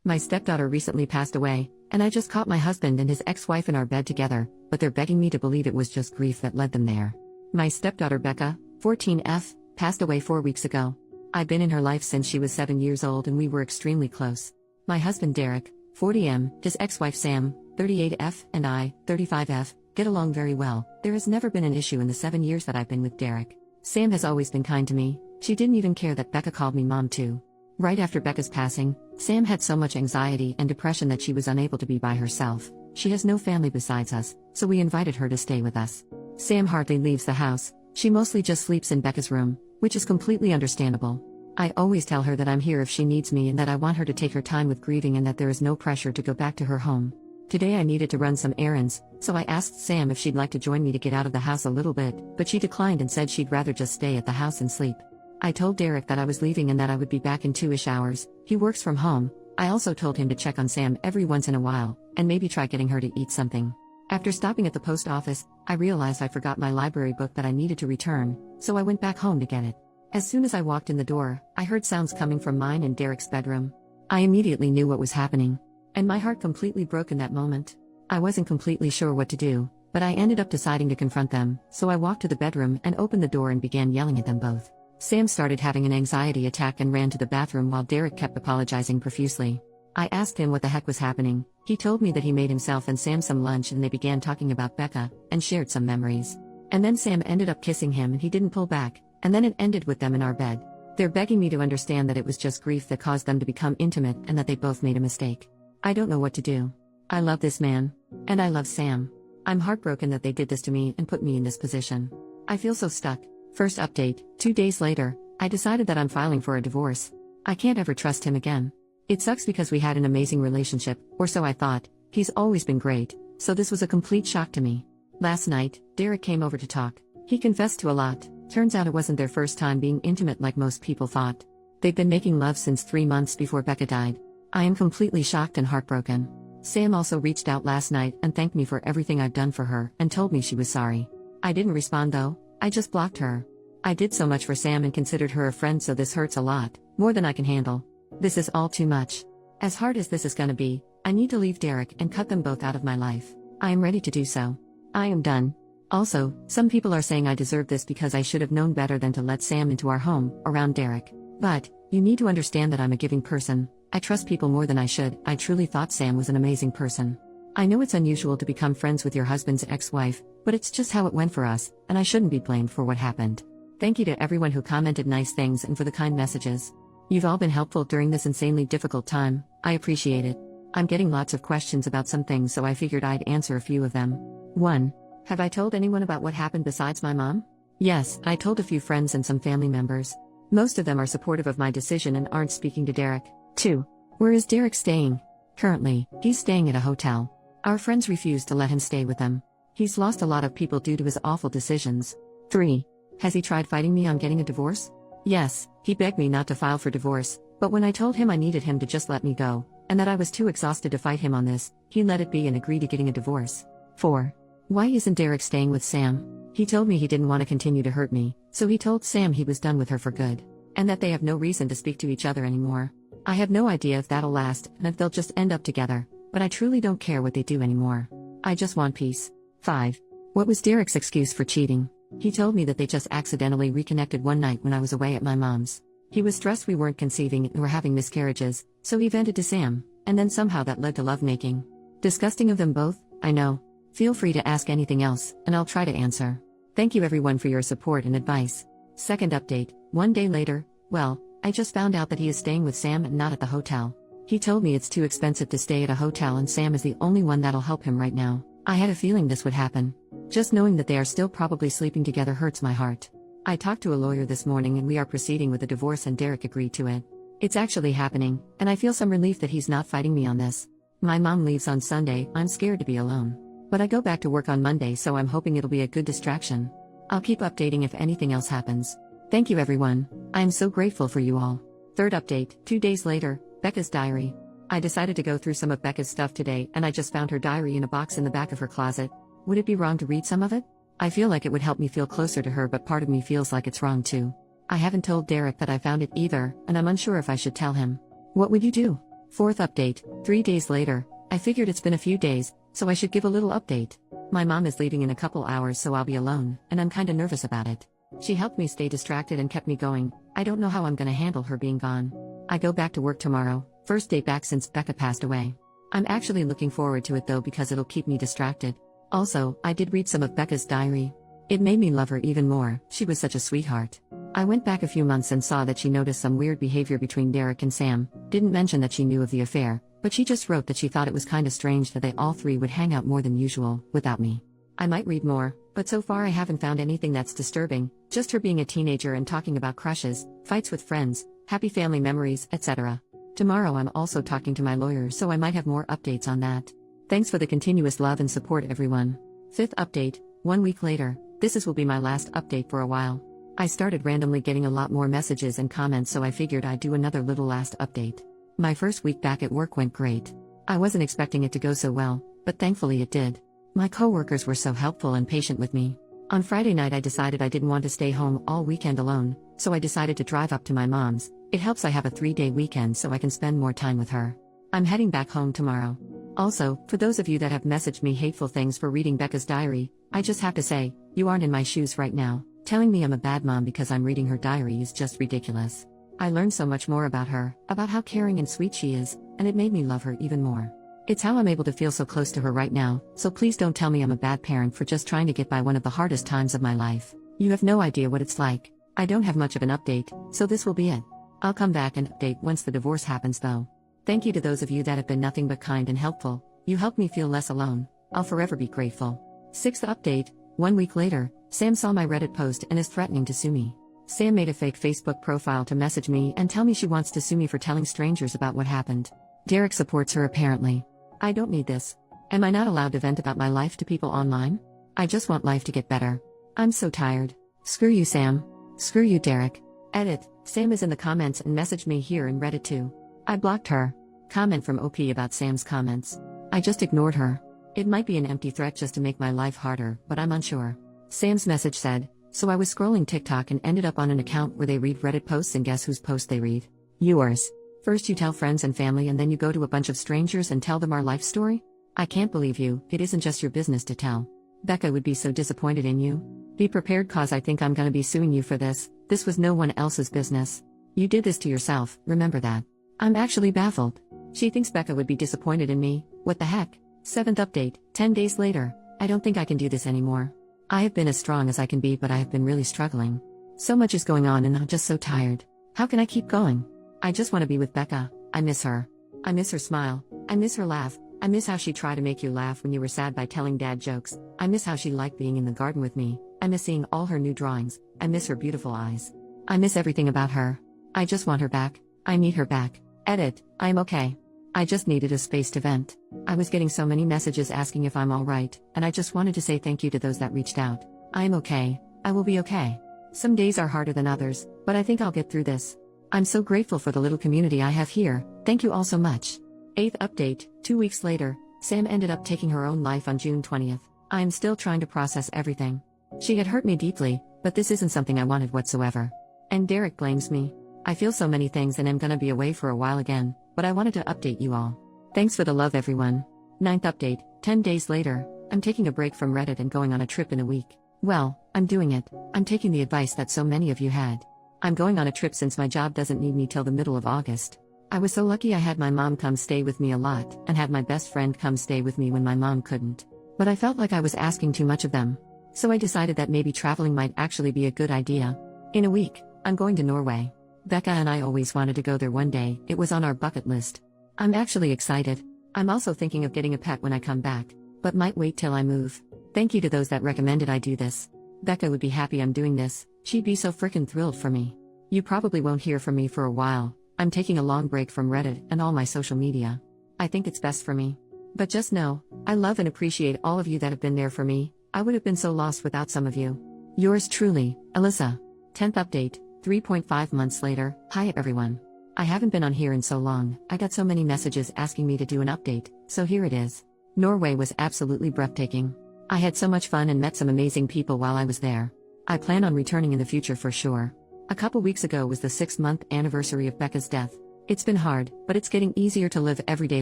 My stepdaughter recently passed away, and I just caught my husband and his ex-wife in our bed together, but they're begging me to believe it was just grief that led them there. My stepdaughter Becca, 14F, passed away 4 weeks ago. I've been in her life since she was 7 years old and we were extremely close. My husband Derek, 40M, his ex-wife Sam, 38F, and I, 35F, get along very well. There has never been an issue in the 7 years that I've been with Derek. Sam has always been kind to me. She didn't even care that Becca called me mom too. Right after Becca's passing, Sam had so much anxiety and depression that she was unable to be by herself. She has no family besides us, so we invited her to stay with us. Sam hardly leaves the house. She mostly just sleeps in Becca's room, which is completely understandable. I always tell her that I'm here if she needs me and that I want her to take her time with grieving and that there is no pressure to go back to her home. Today I needed to run some errands, so I asked Sam if she'd like to join me to get out of the house a little bit, but she declined and said she'd rather just stay at the house and sleep. I told Derek that I was leaving and that I would be back in 2-ish hours. He works from home. I also told him to check on Sam every once in a while, and maybe try getting her to eat something. After stopping at the post office, I realized I forgot my library book that I needed to return, so I went back home to get it. As soon as I walked in the door, I heard sounds coming from mine and Derek's bedroom. I immediately knew what was happening, and my heart completely broke in that moment. I wasn't completely sure what to do, but I ended up deciding to confront them, so I walked to the bedroom and opened the door and began yelling at them both. Sam started having an anxiety attack and ran to the bathroom while Derek kept apologizing profusely. I asked him what the heck was happening. He told me that he made himself and Sam some lunch and they began talking about Becca, and shared some memories. And then Sam ended up kissing him and he didn't pull back, and then it ended with them in our bed. They're begging me to understand that it was just grief that caused them to become intimate and that they both made a mistake. I don't know what to do. I love this man. And I love Sam. I'm heartbroken that they did this to me and put me in this position. I feel so stuck. First update, 2 days later, I decided that I'm filing for a divorce. I can't ever trust him again. It sucks because we had an amazing relationship, or so I thought. He's always been great, so this was a complete shock to me. Last night, Derek came over to talk. He confessed to a lot. Turns out it wasn't their first time being intimate like most people thought. They've been making love since 3 months before Becca died. I am completely shocked and heartbroken. Sam also reached out last night and thanked me for everything I've done for her and told me she was sorry. I didn't respond though. I just blocked her. I did so much for Sam and considered her a friend, so this hurts a lot, more than I can handle. This is all too much. As hard as this is gonna be, I need to leave Derek and cut them both out of my life. I am ready to do so. I am done. Also, some people are saying I deserve this because I should have known better than to let Sam into our home, around Derek. But, you need to understand that I'm a giving person. I trust people more than I should. I truly thought Sam was an amazing person. I know it's unusual to become friends with your husband's ex-wife, but it's just how it went for us, and I shouldn't be blamed for what happened. Thank you to everyone who commented nice things and for the kind messages. You've all been helpful during this insanely difficult time. I appreciate it. I'm getting lots of questions about some things, so I figured I'd answer a few of them. 1. Have I told anyone about what happened besides my mom? Yes, I told a few friends and some family members. Most of them are supportive of my decision and aren't speaking to Derek. 2. Where is Derek staying? Currently, he's staying at a hotel. Our friends refuse to let him stay with them. He's lost a lot of people due to his awful decisions. 3. Has he tried fighting me on getting a divorce? Yes, he begged me not to file for divorce, but when I told him I needed him to just let me go, and that I was too exhausted to fight him on this, he let it be and agreed to getting a divorce. 4. Why isn't Derek staying with Sam? He told me he didn't want to continue to hurt me, so he told Sam he was done with her for good, and that they have no reason to speak to each other anymore. I have no idea if that'll last and if they'll just end up together, but I truly don't care what they do anymore. I just want peace. 5. What was Derek's excuse for cheating? He told me that they just accidentally reconnected one night when I was away at my mom's. He was stressed we weren't conceiving and were having miscarriages, so he vented to Sam, and then somehow that led to lovemaking. Disgusting of them both, I know. Feel free to ask anything else, and I'll try to answer. Thank you everyone for your support and advice. Second update, 1 day later, well, I just found out that he is staying with Sam and not at the hotel. He told me it's too expensive to stay at a hotel and Sam is the only one that'll help him right now. I had a feeling this would happen. Just knowing that they are still probably sleeping together hurts my heart. I talked to a lawyer this morning and we are proceeding with a divorce and Derek agreed to it. It's actually happening, and I feel some relief that he's not fighting me on this. My mom leaves on Sunday. I'm scared to be alone. But I go back to work on Monday, so I'm hoping it'll be a good distraction. I'll keep updating if anything else happens. Thank you everyone. I am so grateful for you all. Third update, 2 days later, Becca's diary. I decided to go through some of Becca's stuff today and I just found her diary in a box in the back of her closet. Would it be wrong to read some of it? I feel like it would help me feel closer to her, but part of me feels like it's wrong too. I haven't told Derek that I found it either, and I'm unsure if I should tell him. What would you do? 4th update, 3 days later. I figured it's been a few days, so I should give a little update. My mom is leaving in a couple hours, so I'll be alone, and I'm kinda nervous about it. She helped me stay distracted and kept me going. I don't know how I'm gonna handle her being gone. I go back to work tomorrow, first day back since Becca passed away. I'm actually looking forward to it though because it'll keep me distracted. Also, I did read some of Becca's diary. It made me love her even more. She was such a sweetheart. I went back a few months and saw that she noticed some weird behavior between Derek and Sam, didn't mention that she knew of the affair, but she just wrote that she thought it was kinda strange that they all three would hang out more than usual, without me. I might read more, but so far I haven't found anything that's disturbing, just her being a teenager and talking about crushes, fights with friends, happy family memories, etc. Tomorrow I'm also talking to my lawyer, so I might have more updates on that. Thanks for the continuous love and support, everyone. 5th update, 1 week later. This will be my last update for a while. I started randomly getting a lot more messages and comments, so I figured I'd do another little last update. My first week back at work went great. I wasn't expecting it to go so well, but thankfully it did. My coworkers were so helpful and patient with me. On Friday night I decided I didn't want to stay home all weekend alone, so I decided to drive up to my mom's. It helps I have a 3-day weekend so I can spend more time with her. I'm heading back home tomorrow. Also, for those of you that have messaged me hateful things for reading Becca's diary, I just have to say, you aren't in my shoes right now. Telling me I'm a bad mom because I'm reading her diary is just ridiculous. I learned so much more about her, about how caring and sweet she is, and it made me love her even more. It's how I'm able to feel so close to her right now, so please don't tell me I'm a bad parent for just trying to get by one of the hardest times of my life. You have no idea what it's like. I don't have much of an update, so this will be it. I'll come back and update once the divorce happens though. Thank you to those of you that have been nothing but kind and helpful. You helped me feel less alone. I'll forever be grateful. 6th update, 1 week later. Sam saw my Reddit post and is threatening to sue me. Sam made a fake Facebook profile to message me and tell me she wants to sue me for telling strangers about what happened. Derek supports her apparently. I don't need this. Am I not allowed to vent about my life to people online? I just want life to get better. I'm so tired. Screw you, Sam. Screw you, Derek. Edit. Sam is in the comments and messaged me here in Reddit too. I blocked her. Comment from OP about Sam's comments. I just ignored her. It might be an empty threat just to make my life harder, but I'm unsure. Sam's message said, so I was scrolling TikTok and ended up on an account where they read Reddit posts, and guess whose post they read? Yours. First you tell friends and family and then you go to a bunch of strangers and tell them our life story? I can't believe you. It isn't just your business to tell. Becca would be so disappointed in you. Be prepared cause I think I'm gonna be suing you for this. This was no one else's business. You did this to yourself, remember that. I'm actually baffled. She thinks Becca would be disappointed in me. What the heck? 7th update, 10 days later. I don't think I can do this anymore. I have been as strong as I can be, but I have been really struggling. So much is going on and I'm just so tired. How can I keep going? I just want to be with Becca. I miss her. I miss her smile. I miss her laugh. I miss how she tried to make you laugh when you were sad by telling dad jokes. I miss how she liked being in the garden with me. I miss seeing all her new drawings. I miss her beautiful eyes. I miss everything about her. I just want her back. I need her back. Edit. I'm okay. I just needed a space to vent. I was getting so many messages asking if I'm alright, and I just wanted to say thank you to those that reached out. I'm okay. I will be okay. Some days are harder than others, but I think I'll get through this. I'm so grateful for the little community I have here. Thank you all so much. 8th update, 2 weeks later. Sam ended up taking her own life on June 20th. I am still trying to process everything. She had hurt me deeply, but this isn't something I wanted whatsoever. And Derek blames me. I feel so many things and am gonna be away for a while again, but I wanted to update you all. Thanks for the love, everyone. 9th update, 10 days later. I'm taking a break from Reddit and going on a trip in a week. Well, I'm doing it. I'm taking the advice that so many of you had. I'm going on a trip since my job doesn't need me till the middle of August. I was so lucky I had my mom come stay with me a lot, and had my best friend come stay with me when my mom couldn't. But I felt like I was asking too much of them. So I decided that maybe traveling might actually be a good idea. In a week, I'm going to Norway. Becca and I always wanted to go there one day. It was on our bucket list. I'm actually excited. I'm also thinking of getting a pet when I come back, but might wait till I move. Thank you to those that recommended I do this. Becca would be happy I'm doing this. She'd be so frickin' thrilled for me. You probably won't hear from me for a while. I'm taking a long break from Reddit and all my social media. I think it's best for me. But just know, I love and appreciate all of you that have been there for me. I would have been so lost without some of you. Yours truly, Alyssa. 10th update, 3.5 months later. Hi everyone. I haven't been on here in so long. I got so many messages asking me to do an update, so here it is. Norway was absolutely breathtaking. I had so much fun and met some amazing people while I was there. I plan on returning in the future for sure. A couple weeks ago was the 6-month anniversary of Becca's death. It's been hard, but it's getting easier to live everyday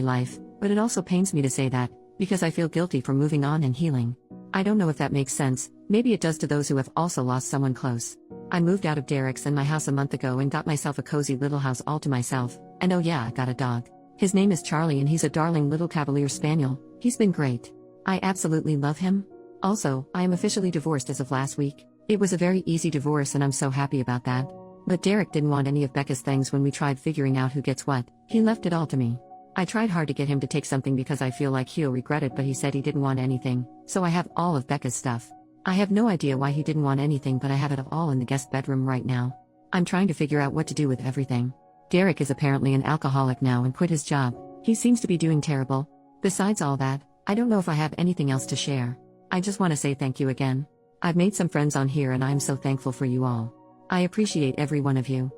life, but it also pains me to say that, because I feel guilty for moving on and healing. I don't know if that makes sense, maybe it does to those who have also lost someone close. I moved out of Derek's and my house a month ago and got myself a cozy little house all to myself, and oh yeah, I got a dog. His name is Charlie and he's a darling little Cavalier Spaniel. He's been great. I absolutely love him. Also, I am officially divorced as of last week. It was a very easy divorce and I'm so happy about that. But Derek didn't want any of Becca's things when we tried figuring out who gets what. He left it all to me. I tried hard to get him to take something because I feel like he'll regret it, but he said he didn't want anything, so I have all of Becca's stuff. I have no idea why he didn't want anything, but I have it all in the guest bedroom right now. I'm trying to figure out what to do with everything. Derek is apparently an alcoholic now and quit his job. He seems to be doing terrible. Besides all that, I don't know if I have anything else to share. I just want to say thank you again. I've made some friends on here and I am so thankful for you all. I appreciate every one of you.